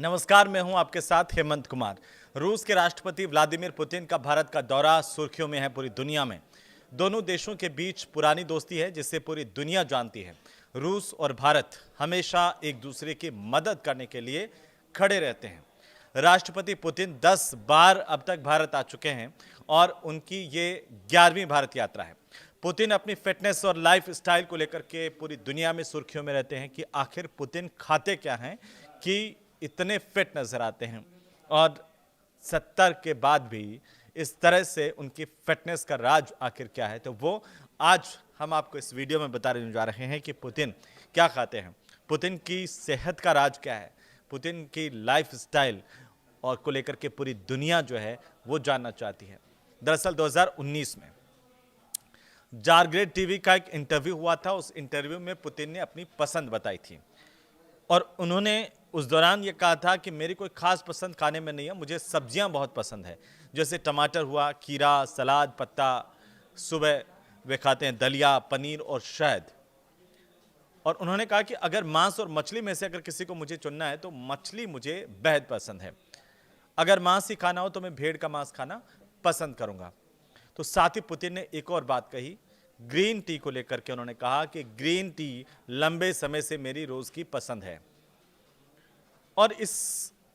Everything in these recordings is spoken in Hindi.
नमस्कार, मैं हूं आपके साथ हेमंत कुमार। रूस के राष्ट्रपति व्लादिमीर पुतिन का भारत का दौरा सुर्खियों में है पूरी दुनिया में। दोनों देशों के बीच पुरानी दोस्ती है जिसे पूरी दुनिया जानती है। रूस और भारत हमेशा एक दूसरे की मदद करने के लिए खड़े रहते हैं। राष्ट्रपति पुतिन 10 बार अब तक भारत आ चुके हैं और उनकी ये 11वीं भारत यात्रा है। पुतिन अपनी फिटनेस और लाइफ स्टाइल को लेकर के पूरी दुनिया में सुर्खियों में रहते हैं कि आखिर पुतिन खाते क्या हैं कि इतने फिट नजर आते हैं और 70 के बाद भी इस तरह से उनकी फिटनेस का राज आखिर क्या है। तो वो आज हम आपको इस वीडियो में बताने जा रहे हैं कि पुतिन क्या खाते हैं, पुतिन की सेहत का राज क्या है, पुतिन की लाइफ स्टाइल और को लेकर के पूरी दुनिया जो है वो जानना चाहती है। दरअसल 2019 में जारग्रेड टीवी का एक इंटरव्यू हुआ था। उस इंटरव्यू में पुतिन ने अपनी पसंद बताई थी और उन्होंने उस दौरान ये कहा था कि मेरी कोई खास पसंद खाने में नहीं है, मुझे सब्जियां बहुत पसंद है, जैसे टमाटर हुआ, खीरा, सलाद, पत्ता। सुबह वे खाते हैं दलिया, पनीर और शहद। और उन्होंने कहा कि अगर मांस और मछली में से अगर किसी को मुझे चुनना है तो मछली मुझे बेहद पसंद है। अगर मांस ही खाना हो तो मैं भेड़ का मांस खाना पसंद करूंगा। तो साथ ही पुतिन ने एक और बात कही, ग्रीन टी को लेकर के उन्होंने कहा कि ग्रीन टी लंबे समय से मेरी रोज की पसंद है। और इस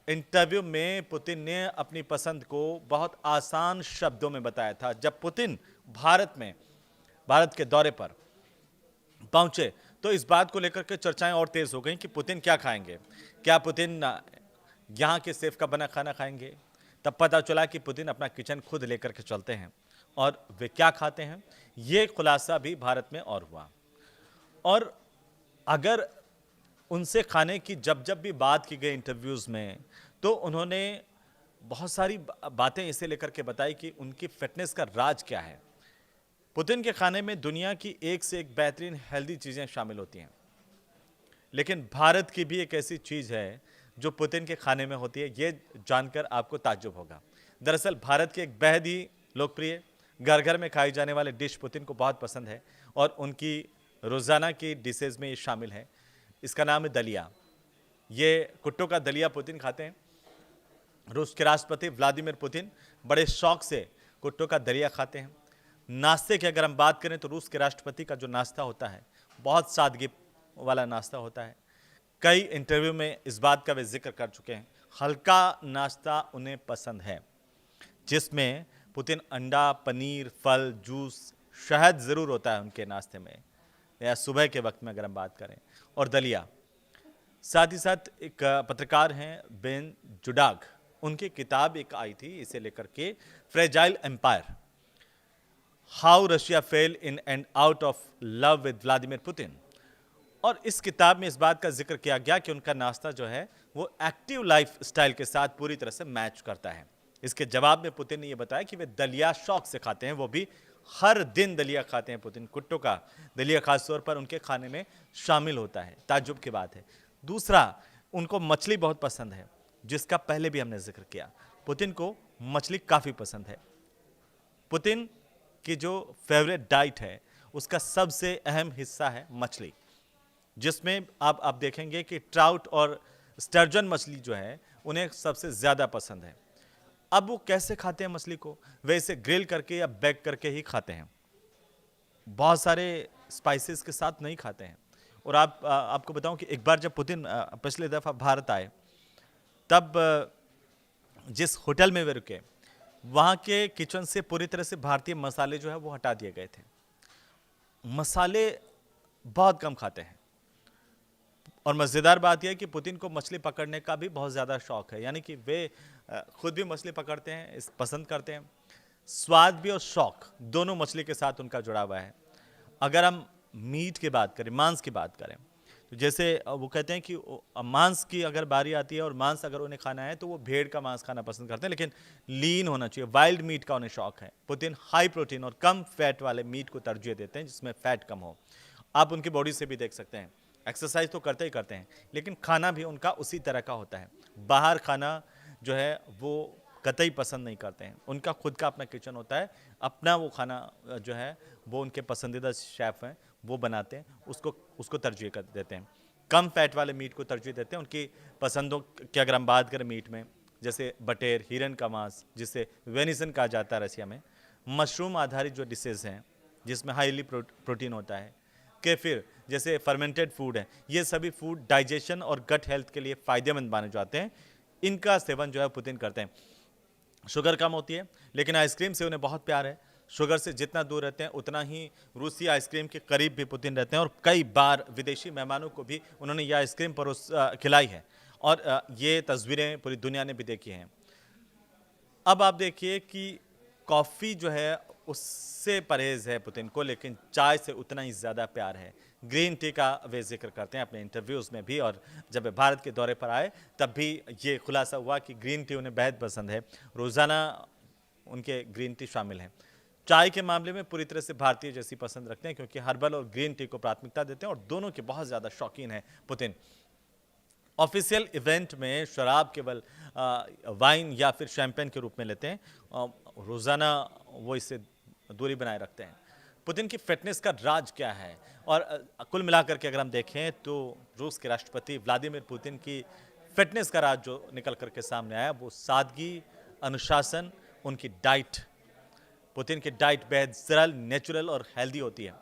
इंटरव्यू में पुतिन ने अपनी पसंद को बहुत आसान शब्दों में बताया था। जब पुतिन भारत के दौरे पर पहुंचे तो इस बात को लेकर के चर्चाएं और तेज हो गई कि पुतिन क्या खाएंगे, क्या पुतिन यहाँ के शेफ का बना खाना खाएंगे। तब पता चला कि पुतिन अपना किचन खुद लेकर के चलते हैं और वे क्या खाते हैं, ये खुलासा भी भारत में और हुआ। और अगर उनसे खाने की जब जब भी बात की गई इंटरव्यूज़ में, तो उन्होंने बहुत सारी बातें इसे लेकर के बताई कि उनकी फिटनेस का राज क्या है। पुतिन के खाने में दुनिया की एक से एक बेहतरीन हेल्दी चीज़ें शामिल होती हैं, लेकिन भारत की भी एक ऐसी चीज़ है जो पुतिन के खाने में होती है। ये जानकर आपको ताज्जुब होगा। दरअसल भारत के एक बेहद ही लोकप्रिय घर घर में खाई जाने वाले डिश पुतिन को बहुत पसंद है और उनकी रोज़ाना की डिशेज़ में ये शामिल है। इसका नाम है दलिया। ये कुट्टों का दलिया पुतिन खाते हैं। रूस के राष्ट्रपति व्लादिमीर पुतिन बड़े शौक से कुट्टों का दलिया खाते हैं। नाश्ते की अगर हम बात करें तो रूस के राष्ट्रपति का जो नाश्ता होता है बहुत सादगी वाला नाश्ता होता है। कई इंटरव्यू में इस बात का वे जिक्र कर चुके हैं, हल्का नाश्ता उन्हें पसंद है, जिसमें पुतिन अंडा, पनीर, फल, जूस, शहद ज़रूर होता है उनके नाश्ते में, या सुबह के वक्त में अगर हम बात करें, और दलिया। साथ ही साथ एक पत्रकार हैं बेन जुडाग, उनकी किताब एक आई थी इसे लेकर के, fragile empire, how Russia fell in and out of love with Vladimir Putin. और इस किताब में इस बात का जिक्र किया गया कि उनका नाश्ता जो है वो एक्टिव लाइफ स्टाइल के साथ पूरी तरह से मैच करता है। इसके जवाब में पुतिन ने यह बताया कि वे दलिया शौक से खाते हैं, वो भी हर दिन दलिया खाते हैं। पुतिन कुट्टों का दलिया खासतौर पर उनके खाने में शामिल होता है, ताज्जुब की बात है। दूसरा, उनको मछली बहुत पसंद है, जिसका पहले भी हमने जिक्र किया। पुतिन को मछली काफ़ी पसंद है। पुतिन की जो फेवरेट डाइट है उसका सबसे अहम हिस्सा है मछली, जिसमें आप देखेंगे कि ट्राउट और स्टर्जन मछली जो है उन्हें सबसे ज़्यादा पसंद है। अब वो कैसे खाते हैं मछली को, वे इसे ग्रिल करके या बेक करके ही खाते हैं, बहुत सारे स्पाइसेस के साथ नहीं खाते हैं। और आपको बताऊं कि एक बार जब पुतिन पिछले दफ़ा भारत आए, तब जिस होटल में वे रुके वहाँ के किचन से पूरी तरह से भारतीय मसाले जो है वो हटा दिए गए थे। मसाले बहुत कम खाते हैं। और मज़ेदार बात यह है कि पुतिन को मछली पकड़ने का भी बहुत ज़्यादा शौक है, यानी कि वे खुद भी मछली पकड़ते हैं, इस पसंद करते हैं। स्वाद भी और शौक दोनों मछली के साथ उनका जुड़ा हुआ है। अगर हम मीट की बात करें, मांस की बात करें, तो जैसे वो कहते हैं कि मांस की अगर बारी आती है और मांस अगर उन्हें खाना है तो वो भेड़ का मांस खाना पसंद करते हैं, लेकिन लीन होना चाहिए, वाइल्ड मीट का उन्हें शौक है। पुतिन हाई प्रोटीन और कम फैट वाले मीट को तरजीह देते हैं, जिसमें फैट कम हो। आप उनकी बॉडी से भी देख सकते हैं, एक्सरसाइज तो करते ही करते हैं, लेकिन खाना भी उनका उसी तरह का होता है। बाहर खाना जो है वो कतई पसंद नहीं करते हैं। उनका खुद का अपना किचन होता है, अपना वो खाना जो है वो उनके पसंदीदा शेफ़ हैं वो बनाते हैं, उसको तरजीह कर देते हैं। कम फैट वाले मीट को तरजीह देते हैं। उनकी पसंदों की अगर हम बात करें मीट में, जैसे बटेर, हिरन का मांस जिसे वेनिसन कहा जाता है रसिया में, मशरूम आधारित जो डिशेज हैं जिसमें हाईली प्रोटीन होता है, केफिर जैसे फर्मेंटेड फूड है, ये सभी फूड डाइजेशन और गट हेल्थ के लिए फ़ायदेमंद माने जाते हैं। इनका सेवन जो है पुतिन करते हैं। शुगर कम होती है, लेकिन आइसक्रीम से उन्हें बहुत प्यार है। शुगर से जितना दूर रहते हैं उतना ही रूसी आइसक्रीम के करीब भी पुतिन रहते हैं, और कई बार विदेशी मेहमानों को भी उन्होंने यह आइसक्रीम खिलाई है, और ये तस्वीरें पूरी दुनिया ने भी देखी हैं। अब आप देखिए कि कॉफ़ी जो है उससे परहेज़ है पुतिन को, लेकिन चाय से उतना ही ज़्यादा प्यार है। ग्रीन टी का वे ज़िक्र करते हैं अपने इंटरव्यूज़ में भी, और जब वे भारत के दौरे पर आए तब भी ये खुलासा हुआ कि ग्रीन टी उन्हें बेहद पसंद है। रोज़ाना उनके ग्रीन टी शामिल हैं। चाय के मामले में पूरी तरह से भारतीय जैसी पसंद रखते हैं, क्योंकि हर्बल और ग्रीन टी को प्राथमिकता देते हैं, और दोनों के बहुत ज़्यादा शौकीन हैं पुतिन। ऑफिशियल इवेंट में शराब केवल वाइन या फिर शैंपेन के रूप में लेते हैं। रोज़ाना वो इससे दूरी बनाए रखते हैं। पुतिन की फिटनेस का राज क्या है? और कुल मिलाकर के अगर हम देखें तो रूस के राष्ट्रपति व्लादिमीर पुतिन की फिटनेस का राज जो निकल करके सामने आया वो सादगी, अनुशासन, उनकी डाइट। पुतिन की डाइट बेहद सरल, नेचुरल और हेल्दी होती है।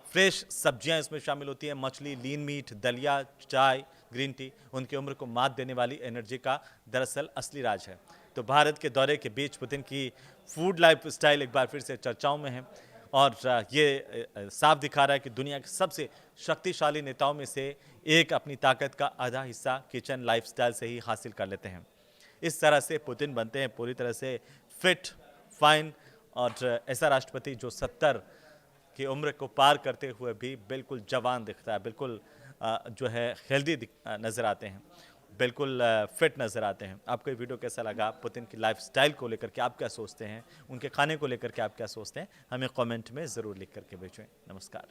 फ्रेश सब्जियां इसमें शामिल होती हैं, मछली, लीन मीट, दलिया, चाय, ग्रीन टी उनकी उम्र को मात देने वाली एनर्जी का दरअसल असली राज है। तो भारत के दौरे के बीच पुतिन की फूड लाइफ स्टाइल एक बार फिर से चर्चाओं में है, और ये साफ दिखा रहा है कि दुनिया के सबसे शक्तिशाली नेताओं में से एक अपनी ताकत का आधा हिस्सा किचन लाइफस्टाइल से ही हासिल कर लेते हैं। इस तरह से पुतिन बनते हैं पूरी तरह से फिट, फाइन, और ऐसा राष्ट्रपति जो 70 की उम्र को पार करते हुए भी बिल्कुल जवान दिखता है, बिल्कुल जो है हेल्दी नज़र आते हैं, बिल्कुल फिट नज़र आते हैं। आपको ये वीडियो कैसा लगा? पुतिन की लाइफस्टाइल को लेकर के आप क्या सोचते हैं? उनके खाने को लेकर के आप क्या सोचते हैं? हमें कमेंट में ज़रूर लिख करके भेजें। नमस्कार।